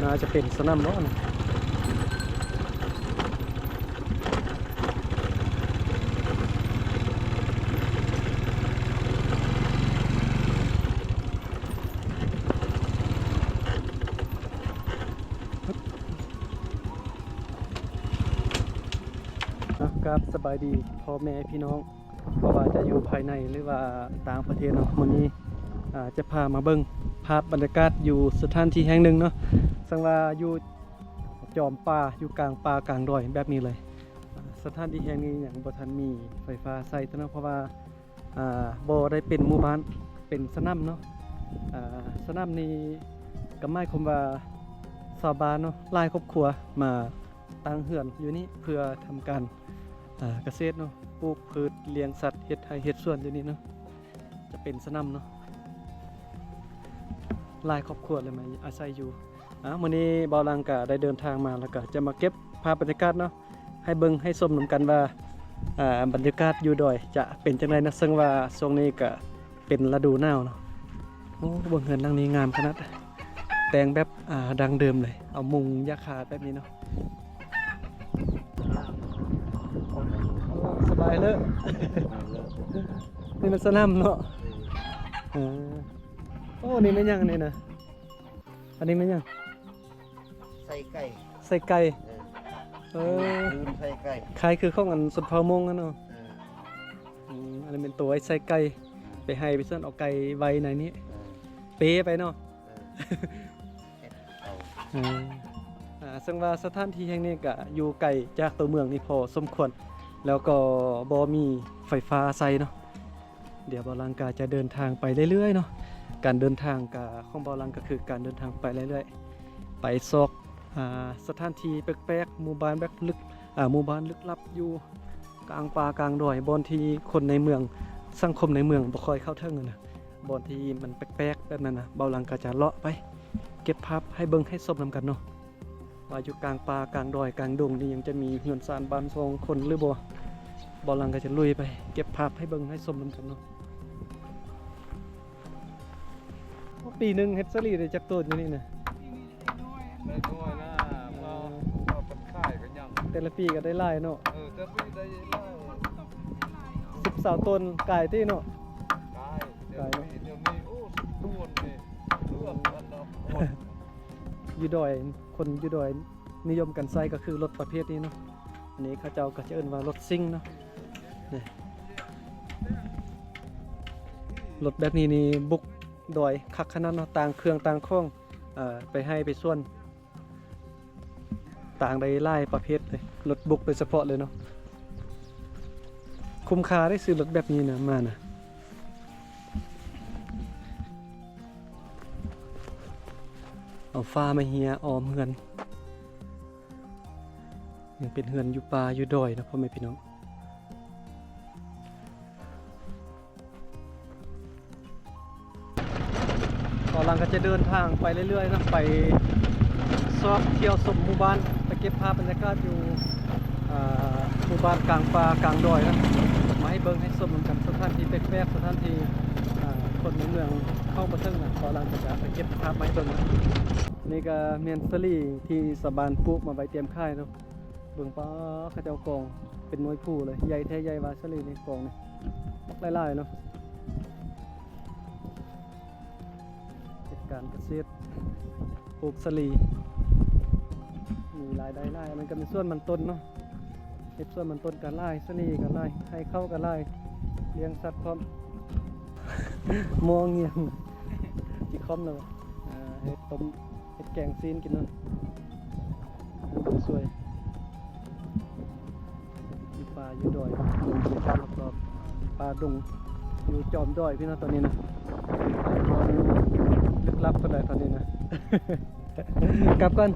น่าจะเป็นสนามเนาะครับสบายดีพ่อแม่พี่น้องเพราะว่าจะอยู่ภายในหรือว่าต่างประเทศเนาะวันนี้จะพามาเบิ่งภาพบรรยากาศอยู่สถานที่แห่งหนึ่งเนาะสังว่าอยู่จอมป่าอยู่กลางป่ากลางดอยแบบนี้เลยสถานที่แห่งนี้อย่างบ่ทันมีไฟฟ้าใช้เนาะเพราะว่าบ่ได้เป็นหมู่บ้านเป็นสนามเนาะสนามนี้ก็หมายความว่าชาวบ้านเนาะหลายครอบครัวมาตั้งเฮือนอยู่นี่เพื่อทำการเกษตรเนาะปลูกพืชเลี้ยงสัตว์เฮ็ดไร่เฮ็ดสวนอยู่นี่เนาะจะเป็นสนามเนาะหลายครอบครัวเลยมาอาศัยอยู่มื้อนี้บ่าวลังก็ได้เดินทางมาแล้วก็จะมาเก็บภาพบรรยากาศเนาะให้เบิ่งให้ชมนำกันว่าบรรยากาศอยู่ดอยจะเป็นจังได๋นะซึ่งว่าช่วงนี้ก็เป็นฤดูหนาวเนาะโอ้เบิ่งเฮือนหลังนี้งามขนาดแต่งแบบดังเดิมเลยเอามุงยาคาแบบนี้เนาะสบายเลย นี่มันสนามเนาะโอ้นี่ไม่ยังนี่นะอันนี้ไม่ยังใส่ไก่ใส่ไก่ลืมใส่ไก่คล้ายคือข้าวอันสุดเผามงนั่นเนาะอันนี้เป็นตัวไอ้ใส่ไก่ไปให้ไปส่วนเอาไก่ไว้ในนี้เป๊ไปเนาะซึ่งว่าสถานที่แห่งนี้ก็อยู่ไกลจากตัวเมืองนี่พอสมควรแล้วก็บ่มีไฟฟ้าใช้เนาะเดี๋ยวบ่าวลังกาจะเดินทางไปเรื่อยๆเนาะการเดินทางของบ่าวลังก็คือการเดินทางไปเรื่อยๆไปซอกสถานที่แปลกๆหมู่บ้านแบบลึกหมู่บ้านลึกลับอยู่กลางป่ากลางดอยบอนที่คนในเมืองสังคมในเมืองบ่ค่อยเข้าถึงนะบอนที่มันแปลกๆแบบนั้นนะบ่าวลังก็จะเลาะไปเก็บภาพให้เบิ่งให้ชมนำกันเนาะว่าอยู่กลางป่ากลางดอยกลางดงนี่ยังจะมีเฮือนซานบ้านทรงคนหรือบ่บ่าวลังก็จะลุยไปเก็บภาพให้เบิ่งให้ชมนำกันเนาะปีนึงเฮ็ดซะลีได้จักต้นอยู่นี่นะได้น้อยนะมาเป็นค่ายกันยังแต่ละปีก็ได้หลายเนาะแต่ปีได้หลาย12ต้นกายที่เนาะเดี๋ยวนี้โอ้ต้นนี่เลือกอันดับอยู่ดอยคนอยู่ดอยนิยมกันใช้ก็คือรถประเภทนี้เนาะอันนี้เขาเจ้าก็จะเอิ้นว่ารถซิ่งเนาะนี่รถแบบนี้นี่บุกดอยคักขนาดเนาะต่างเครื่องต่างข้องไปให้ไปส่วนต่างได้หลายประเภทเลยรถบุกโดยเฉพาะเลยเนาะคุ้มค่าได้ซื้อรถแบบนี้นะมานะเอาฟ้ามาเฮียออมเฮือนยังเป็นเฮือนอยู่ป่าอยู่ดอยนะพ่อแม่พี่น้องต่อหลังก็จะเดินทางไปเรื่อยๆนะไปซอกเที่ยวชมหมู่บ้านไปเก็บภาพบรรยากาศอยู่หมู่บ้านกลางป่ากลางดอยนะมาให้เบิ่งให้ชมกันสถานที่แปลกๆสถานที่คนในเมืองเข้ามาถึงนะต่อหลังก็จะไปเก็บภาพไว้เบิ่งนะนี่ก็เมียนสลีที่สะบานปลูกมาไว้เตรียมค่ายเนาะเบิ่งป้าเขาเจ้ากองเป็นน้อยผู้เลยใหญ่แท้ใหญ่วาสลีนี่กองนี่หลายๆเนาะการเกษตรปลูกสลีมีรายได้ไล่มันก็เป็นส่วนมันต้นเนาะเฮ็ดส่วนมันต้นกันไล่สลีกันไล่ให้เข้ากันไล่เลี้ยงสัตว์พร้อม มองเงียงจิคอมเนาะเฮ็ดต้มเฮ็ดแกงซีนกินเนาะสวยอยู่ป่าอยู่ดอยอยู่ป่ารอบๆป่าดงอยู่จอมดอยพี่น้องตอนนี้นะลึกลับกันเลยตอนนี้นะ กลับกัน